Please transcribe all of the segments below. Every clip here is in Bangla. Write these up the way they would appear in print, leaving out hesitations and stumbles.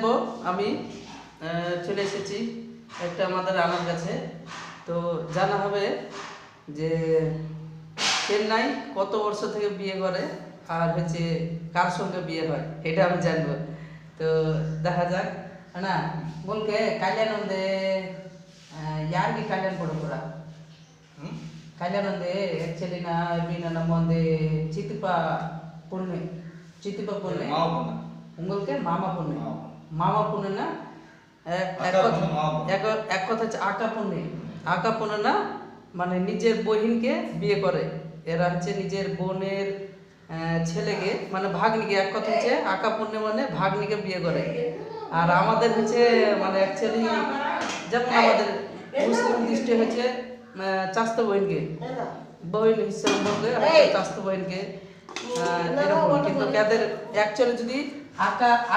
জানবো আমি চলে এসেছি একটা আমাদের আনার কাছে। তো জানা হবে যে চেন্নাই কত বর্ষ থেকে বিয়ে করে আর হচ্ছে কার সঙ্গে বিয়ে হয়, এটা আমি জানবো। তো দেখা যাক না বলকে ಕಲ್ಯಾಣ ಒಂದೇ ಯಾರಿಗೆ ಕಲ್ಯಾಣ ಕೊಡೋರ ಕಲ್ಯಾಣ ಒಂದೇ ಆ್ಯಕ್ಚುಲಿ ನಮ್ಮ ಒಂದೇ চিতিপা பொண்ணு உங்களுக்கு মামা பொண்ணு মামা பொண்ணு না এক কথা হচ্ছে আকা பொண்ணு না, মানে নিজের বহিনকে বিয়ে করে। এরা হচ্ছে নিজের বোনের ছেলেকে মানে ভাগ্নিকে, এক কথা হচ্ছে আকা পুণ্যে মানে ভাগ্নিকে বিয়ে করে। আর আমাদের হচ্ছে মানে অ্যাকচুয়ালি যেমন আমাদের মুসলিম দৃষ্টি হচ্ছে চাস্ত বহিন হিসেবে বললে চাস্ত বহিনকে এরকম। কিন্তু তাদের অ্যাকচুয়ালি যদি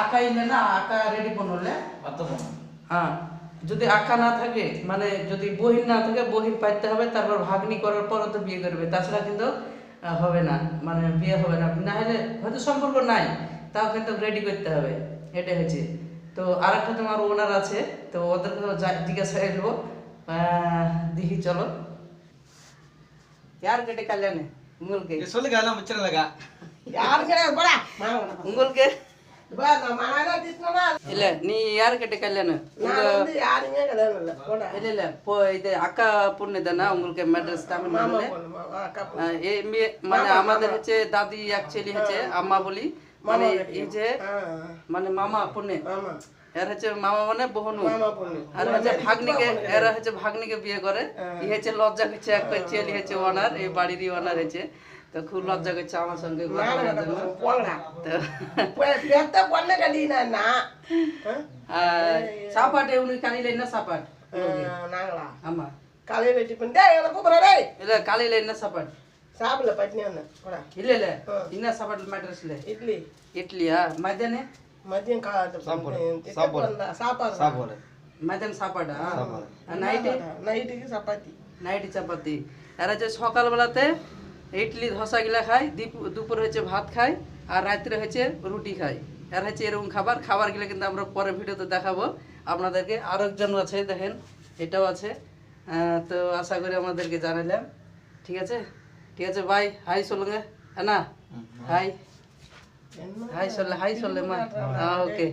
আকা ইলে না আকা রেডি পড়লে হ্যাঁ, যদি আকা না থাকে মানে যদি বহিন না থাকে বহিন পাইতে হবে, তারপর ভাগ্নি করার পর তো বিয়ে করবে, তাছাড়া কিন্তু হবে না, মানে বিয়ে হবে না। না হলে হয়তো সম্পর্ক নাই, তাও কিন্তু রেডি করতে হবে, এটা হয়েছে। তো আর একটা তোমার ওনার আছে, তো ওদেরকে জিজ্ঞাসা করবো দেখি চলো। यार कटे कल्याण உங்களுக்கு சொல்லுங்க எல்லாம் மிச்சம் இல்லங்க யாருங்கடா போடா உங்களுக்கு பா நான் மானா திஸ்னனா இல்ல நீ யார் கட்ட கல்யாணம் நான் வந்து யாருமே கல்யாணம் இல்ல போடா இல்ல இது அக்கா பொண்ணு தானா உங்களுக்கு ম্যাড্রেস তামিল মামা নামে বল মামা আকা মানে আমাদের হচ্ছে দাদি অ্যাকচুয়ালি হচ্ছে আম্মা বলি, মানে এই যে মানে মামা பொண்ணு মামা এর হচ্ছে মামা মানে বোন, মামা বল আর হচ্ছে ভাগ্নিকে, এরা হচ্ছে ভাগ্নিকে বিয়ে করে। এই হচ্ছে লজ্জা করছে এক ছেলে হচ্ছে ওনার, এই বাড়িরই ওনার হচ্ছে। তো খুব লজ্জা করছে আমার সঙ্গে কথা বলার জন্য। তো পেতে বললে গলি না না சாப்பாடு உனக்கு காலையில என்ன சாப்பாடு? நாங்களா ஆமா காலையில டிஃபன் டேய் எனக்கு கூப்பிடுற டேய் இல்ல காலையில என்ன சாப்பாடு? சாப்பிடல பட்னியானே போடா இல்ல இல்ல என்ன சாப்பாடு மேட்ரஸ்ல இட்லி இட்லியா? மத்தியானே மதியம் சாப்பாடு மத்தியானம் சாப்பாடா? নাইটে নাইটে চাপাতি নাইটে চাপাতি। এরা যে সকালবেলাতে ইডলি ধোসা গিলা খায়, দুপুর হচ্ছে ভাত খায়, আর রাত্রে হচ্ছে রুটি খায়। এর হচ্ছে এরকম খাবার গিলা কিন্তু আমরা পরে ভিডিওতে দেখাবো আপনাদেরকে। আরো একজন আছে দেখেন, এটাও আছে। তো আশা করি আমাদেরকে জানালাম। ঠিক আছে ঠিক আছে ভাই, হাই சொல்லுங்க அண்ணா, হাই হাই சொல்ல মা, ওকে।